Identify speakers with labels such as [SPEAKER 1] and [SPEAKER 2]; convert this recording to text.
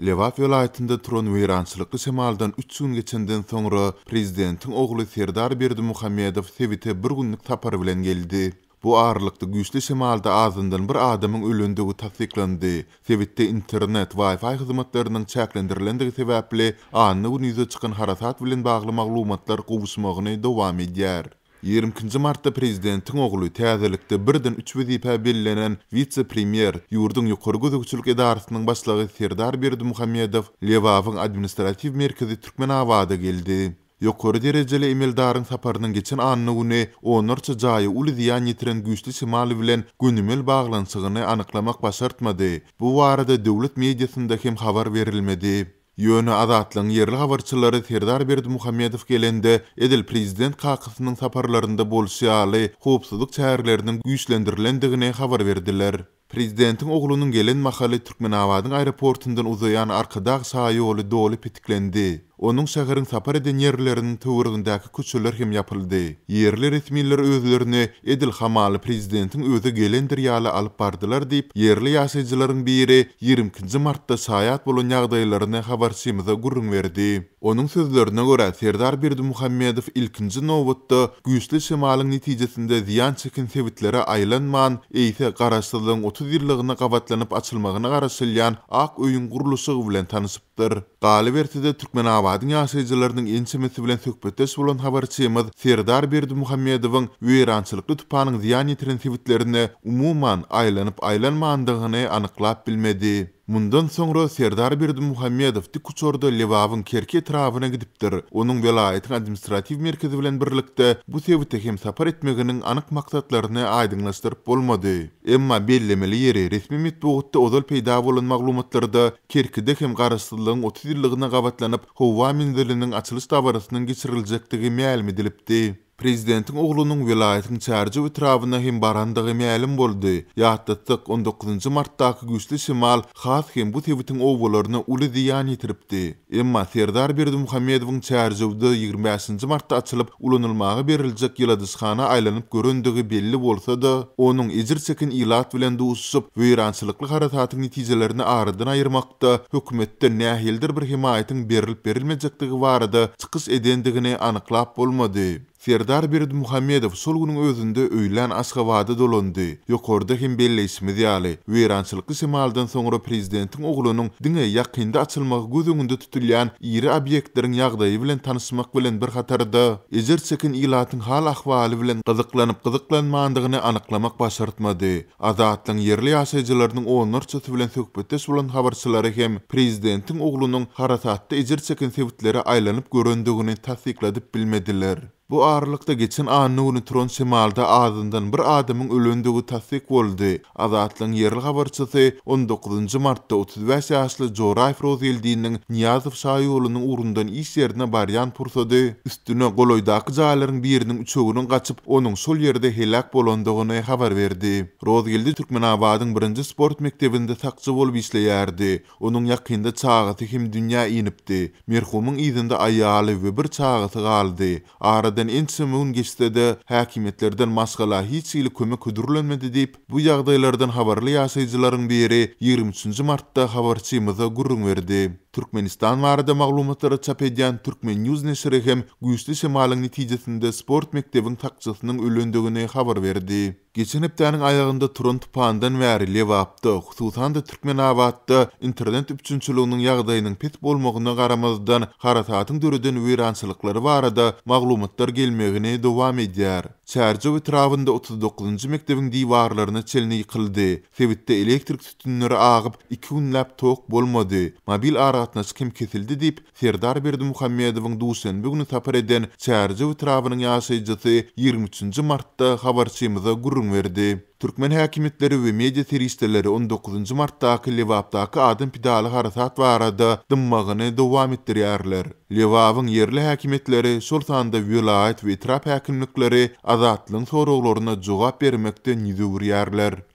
[SPEAKER 1] Lewap vilayetinde turan weýrançylykly şemaldan 3 gün geçenden soňra prezidentiň ogly Serdar Berdimuhammedow Sewite bir günlük tapar bilen geldi. Bu ağırlykda güýçli şemalda azyndan bir adamyň ölendigi tasdiklandy. Sewitde internet, Wi-Fi hyzmatlarynyň çäklendirilendigi sebäpli anny ýüze çykan harasat bilen bagly maglumatlar gowuşmagyny dowam edýär. 20 martda prezidentiň ogly täzelikde birden 3 wezipe bellänen vice-premier, ýurdun ýokary gözegçilik edarasynyň başlygy Serdar Berdimuhammedow Lewapyň administrativ merkezi Türkmenabada geldi. Ýokary derejeli emeldaryň saparynyň geçen anyny güni onarça jaýy uly ziýan ýetiren güýçli şemaly bilen günümel baglanşygyny anyklamak başartmady. Bu barada döwlet mediasynda hem habar berilmedi. Ýöne Azatlyň yerli habarçylary Serdar Berdimuhammedow gelende edil prezident kakysynyň saparlarynda bolşýaly howpsuzlyk çäherleriniň güýçlendirilendigine habar berdiler. Prezidentiň oglunyň gelen mahaly Türkmenabadyň aeroportundan uzayan arkadag saýy ýoly doly pitiklendi. Onun şäheriň sapar eden ýerleriniň töweregindäki köçeler hem ýapyldy. Yerli resmiler özlerini edil hamaly prezidentiň özi gelendir ýaly alyp bardylar diýip yerli ýaşaýjylaryň biri 20 martda şaýat bolan ýagdaýlaryny habarçymyza gurrun berdi. Onun sözlerine görä Serdar Berdimuhammedow ilkinji nowbatda güýçli şemalyň netijesinde ziýan çeken sewitlere aýlanman, eýse garaşsyzlygyň 30 ýyllygyna gabatlanyp açylmagyna garaşylýan ak öýün guruluşy bilen tanyşypdyr. Galy bertide Türkmenabadyň ýaşaýjylarynyň ençemesi bilen söhbetdeş bolan habarçymyz Serdar Berdimuhammedowyň weýrançylykly tupanyň ziýan ýetiren sewitlerini umuman aýlanyp-aýlanmandygyny anyklap bilmedi. Mundan soňra Serdar Berdimuhammedow dik uçorda Lewapyň kerki etrabyna gidipdir. Onuň vilayetiň administrativ merkezi bilen birlikde bu sewite hem sapar etmeginiň anyk maksatlaryny aýdyňlaşdyryp bolmady. Emma bellemeli ýeri resmi metbuatda ozal peýda bolan maglumatlarda kerkide hem garaşsyzlygyň 30 ýyllygyna gabatlanyp howa menziliniň açylış dabarasynyň geçiriljekdigi ma'lum edilipdi. Prezidentiň oglunyň vilayetiň çärji etrabyna hem barandygy ma'lum boldy. Ýatdatdyk 19 martdaky güýçli şemal has hem bu sewitiň owgalaryna uly ziýan ýetiripdi. Emma Serdar Berdimuhammedowyň çärjewde 25 martda açylyp ulanylmagy beriljek ýyladyşhana aýlanyp görendigi belli bolsa-da, onuň ejir çekin ilat bilen duşup weýrançylykly harasatyň netijelerini aradan aýyrmakda hökümetden nähildir bir himayatyň berilip berilmejekdigi barada çykyş edendigini anyklap bolmady. Serdar Berdimuhammedow sol günüň özünde öýlen Aşgabatda dolandy. Ýokarda hem belleşmedi ýaly. Weýrançylykly şemaldan soňra prezidentiň oglunyň diňe ýakynda açylmagy gözüňde tutulýan iri obyektleriň ýagdaýy bilen tanyşmak bilen bir hatarda ejer çekin ilatyň hal ahwaly bilen gyzyklanmandygyny anyklamak başartmady. Azatlyň yerli ýaşaýjylarynyň onlarçasy bilen söhbetdeş bolan habarçylary hem prezidentiň oglunyň harasatda ejer çekin sewitleri aýlanyp görendigini tasdikladyp bilmediler. Bu ağırlıkta geçen anyny turan şemalda azyndan bir adamyň ölendigi tasdik boldy. Azatlyň yerli habarçysy 19 martda 35 ýaşly Joraýew Rozeldiňiň Niýazow şaýy ýolunyň urundan iş ýerine barýan pursady üstüne goloýdaky jaýlaryň biriniň üçeginiň gaçyp onuň şol ýerde helak bolandygyny habar berdi. Rozeldi Türkmenabadyň 1-nji sport mektebinde sakçy bolup işleýärdi. Onuň ýakynda çagasy hem dünýä inipdi. Merhumyň ýzyňda aýaly we bir çagasy galdy. Aradan ençe geçse de häkimetlerden masgala hiç ýyly kömek ödürlenmedi diýip bu ýagdaýlardan habarly ýaşaýjylaryň biri 23 martda habarçymyza gurrun berdi. Türkmenistan barada maglumatlary çap edýän Türkmen News neşri hem güýçli şemalyň netijesinde sport mektebiň takçysynyň ölendigini habar berdi. Geçen hepdäniň aýagynda turan tupandan bäri Lewapda, hususan da Türkmenabadda internet üçünçüliginiň ýagdaýynyň pet bolmagyna garamazdan harasatyň döreden weýrançylyklary barada maglumatlar gelmegini dowam edýär. Çärji etrabynda 39-njy mektebiň diwarlaryna çelni ýykyldy. Sewitde elektrik tütünleri agyp 2 günläp tok bolmady. Mobil aratnaşyk hem kesildi diýip Serdar Berdimuhammedowyň duşanby güni tapar eden çärji etrabynyň ýaşaýjysy 23 martda habarçymyza gurrun berdi. Türkmen häkimetleri we media teristleri 19 martdaky Lewapdaky adam pidaly harasat barada dymmagyny dowam etdirýärler. Lewapyň yerli häkimetleri şol sanda vilayet we etrap häkimlikleri Azatlyň soraglaryna jogap bermekde ýüzürýärler.